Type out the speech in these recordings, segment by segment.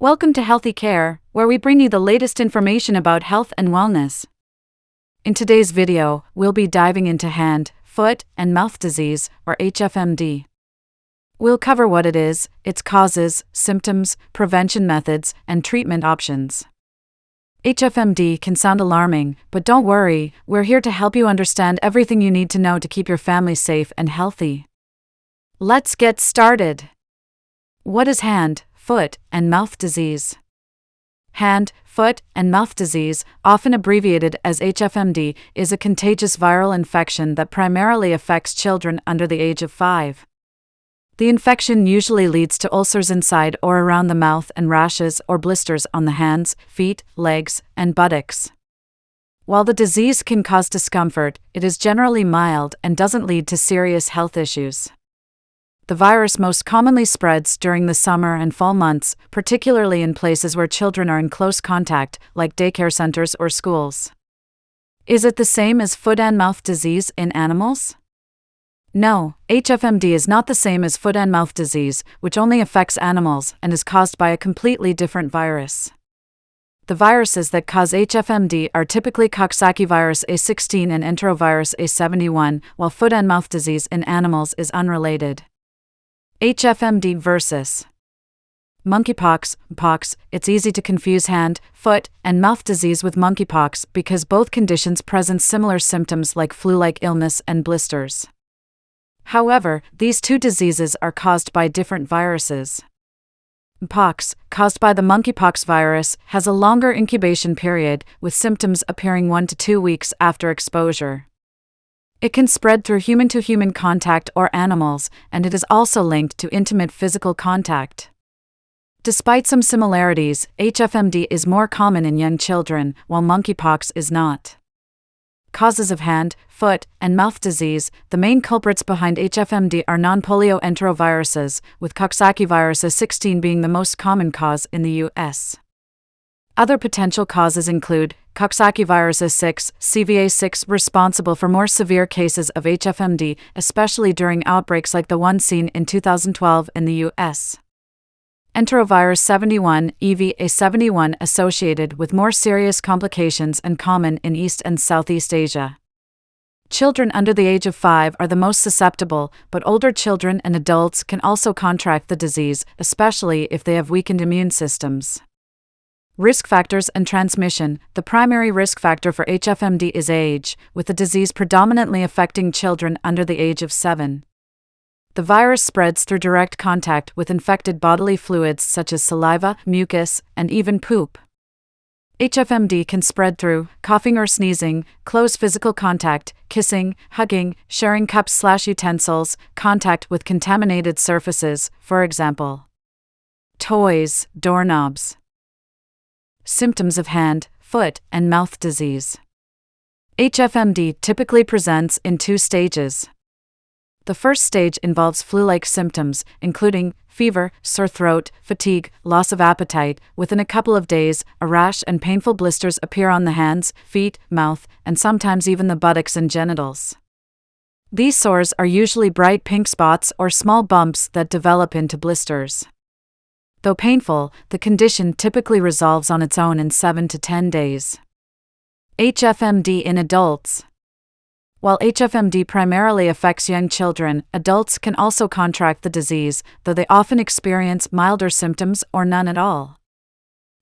Welcome to Healthy Care, where we bring you the latest information about health and wellness. In today's video, we'll be diving into hand, foot, and mouth disease, or HFMD. We'll cover what it is, its causes, symptoms, prevention methods, and treatment options. HFMD can sound alarming, but don't worry, we're here to help you understand everything you need to know to keep your family safe and healthy. Let's get started. What is hand, foot, and mouth disease? Hand, foot, and mouth disease, often abbreviated as HFMD, is a contagious viral infection that primarily affects children under the age of 5. The infection usually leads to ulcers inside or around the mouth and rashes or blisters on the hands, feet, legs, and buttocks. While the disease can cause discomfort, it is generally mild and doesn't lead to serious health issues. The virus most commonly spreads during the summer and fall months, particularly in places where children are in close contact, like daycare centers or schools. Is it the same as foot and mouth disease in animals? No, HFMD is not the same as foot and mouth disease, which only affects animals and is caused by a completely different virus. The viruses that cause HFMD are typically coccidiovirus A16 and enterovirus A71, while foot and mouth disease in animals is unrelated. HFMD versus monkeypox, pox. It's easy to confuse hand, foot, and mouth disease with monkeypox because both conditions present similar symptoms like flu-like illness and blisters. However, these two diseases are caused by different viruses. Pox, caused by the monkeypox virus, has a longer incubation period, with symptoms appearing 1 to 2 weeks after exposure. It can spread through human-to-human contact or animals, and it is also linked to intimate physical contact. Despite some similarities, HFMD is more common in young children, while monkeypox is not. Causes of hand, foot, and mouth disease. The main culprits behind HFMD are non-polio enteroviruses, with coccidiovirus A16 being the most common cause in the U.S. Other potential causes include coccidiovirus A6, CVA6, responsible for more severe cases of HFMD, especially during outbreaks like the one seen in 2012 in the U.S. Enterovirus 71, EVA71, associated with more serious complications and common in East and Southeast Asia. Children under the age of 5 are the most susceptible, but older children and adults can also contract the disease, especially if they have weakened immune systems. Risk factors and transmission. The primary risk factor for HFMD is age, with the disease predominantly affecting children under the age of 7. The virus spreads through direct contact with infected bodily fluids such as saliva, mucus, and even poop. HFMD can spread through coughing or sneezing, close physical contact, kissing, hugging, sharing cups/utensils, contact with contaminated surfaces, for example, toys, doorknobs. Symptoms of hand, foot, and mouth disease. HFMD typically presents in 2 stages. The first stage involves flu-like symptoms, including fever, sore throat, fatigue, loss of appetite. Within a couple of days, a rash and painful blisters appear on the hands, feet, mouth, and sometimes even the buttocks and genitals. These sores are usually bright pink spots or small bumps that develop into blisters. Though painful, the condition typically resolves on its own in 7 to 10 days. HFMD in adults. While HFMD primarily affects young children, adults can also contract the disease, though they often experience milder symptoms or none at all.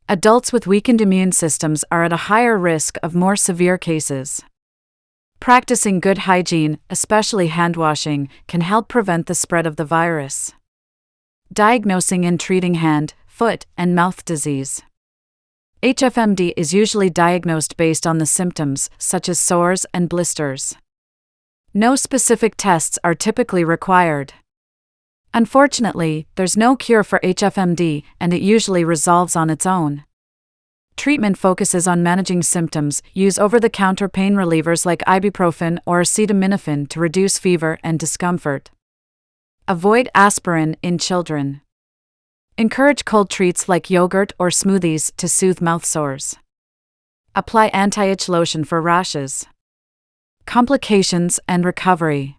Adults with weakened immune systems are at a higher risk of more severe cases. Practicing good hygiene, especially hand washing, can help prevent the spread of the virus. Diagnosing and treating hand, foot, and mouth disease. HFMD is usually diagnosed based on the symptoms, such as sores and blisters. No specific tests are typically required. Unfortunately, there's no cure for HFMD, and it usually resolves on its own. Treatment focuses on managing symptoms. Use over-the-counter pain relievers like ibuprofen or acetaminophen to reduce fever and discomfort. Avoid aspirin in children. Encourage cold treats like yogurt or smoothies to soothe mouth sores. Apply anti-itch lotion for rashes. Complications and recovery.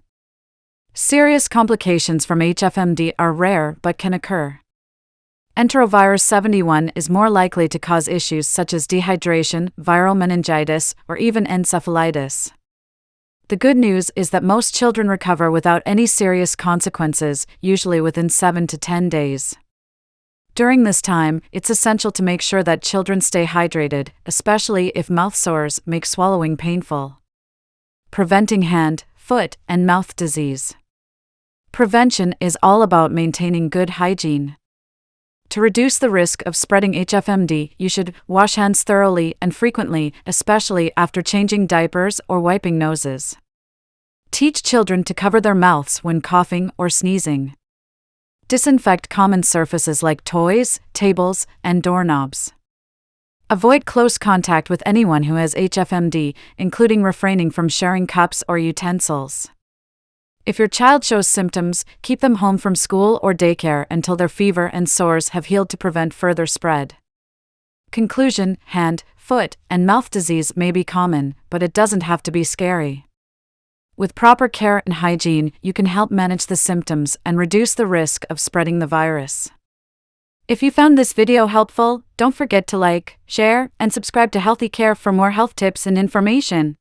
Serious complications from HFMD are rare but can occur. Enterovirus 71 is more likely to cause issues such as dehydration, viral meningitis, or even encephalitis. The good news is that most children recover without any serious consequences, usually within 7 to 10 days. During this time, it's essential to make sure that children stay hydrated, especially if mouth sores make swallowing painful. Preventing hand, foot, and mouth disease. Prevention is all about maintaining good hygiene. To reduce the risk of spreading HFMD, you should wash hands thoroughly and frequently, especially after changing diapers or wiping noses. Teach children to cover their mouths when coughing or sneezing. Disinfect common surfaces like toys, tables, and doorknobs. Avoid close contact with anyone who has HFMD, including refraining from sharing cups or utensils. If your child shows symptoms, keep them home from school or daycare until their fever and sores have healed to prevent further spread. Conclusion: hand, foot, and mouth disease may be common, but it doesn't have to be scary. With proper care and hygiene, you can help manage the symptoms and reduce the risk of spreading the virus. If you found this video helpful, don't forget to like, share, and subscribe to Healthy Care for more health tips and information.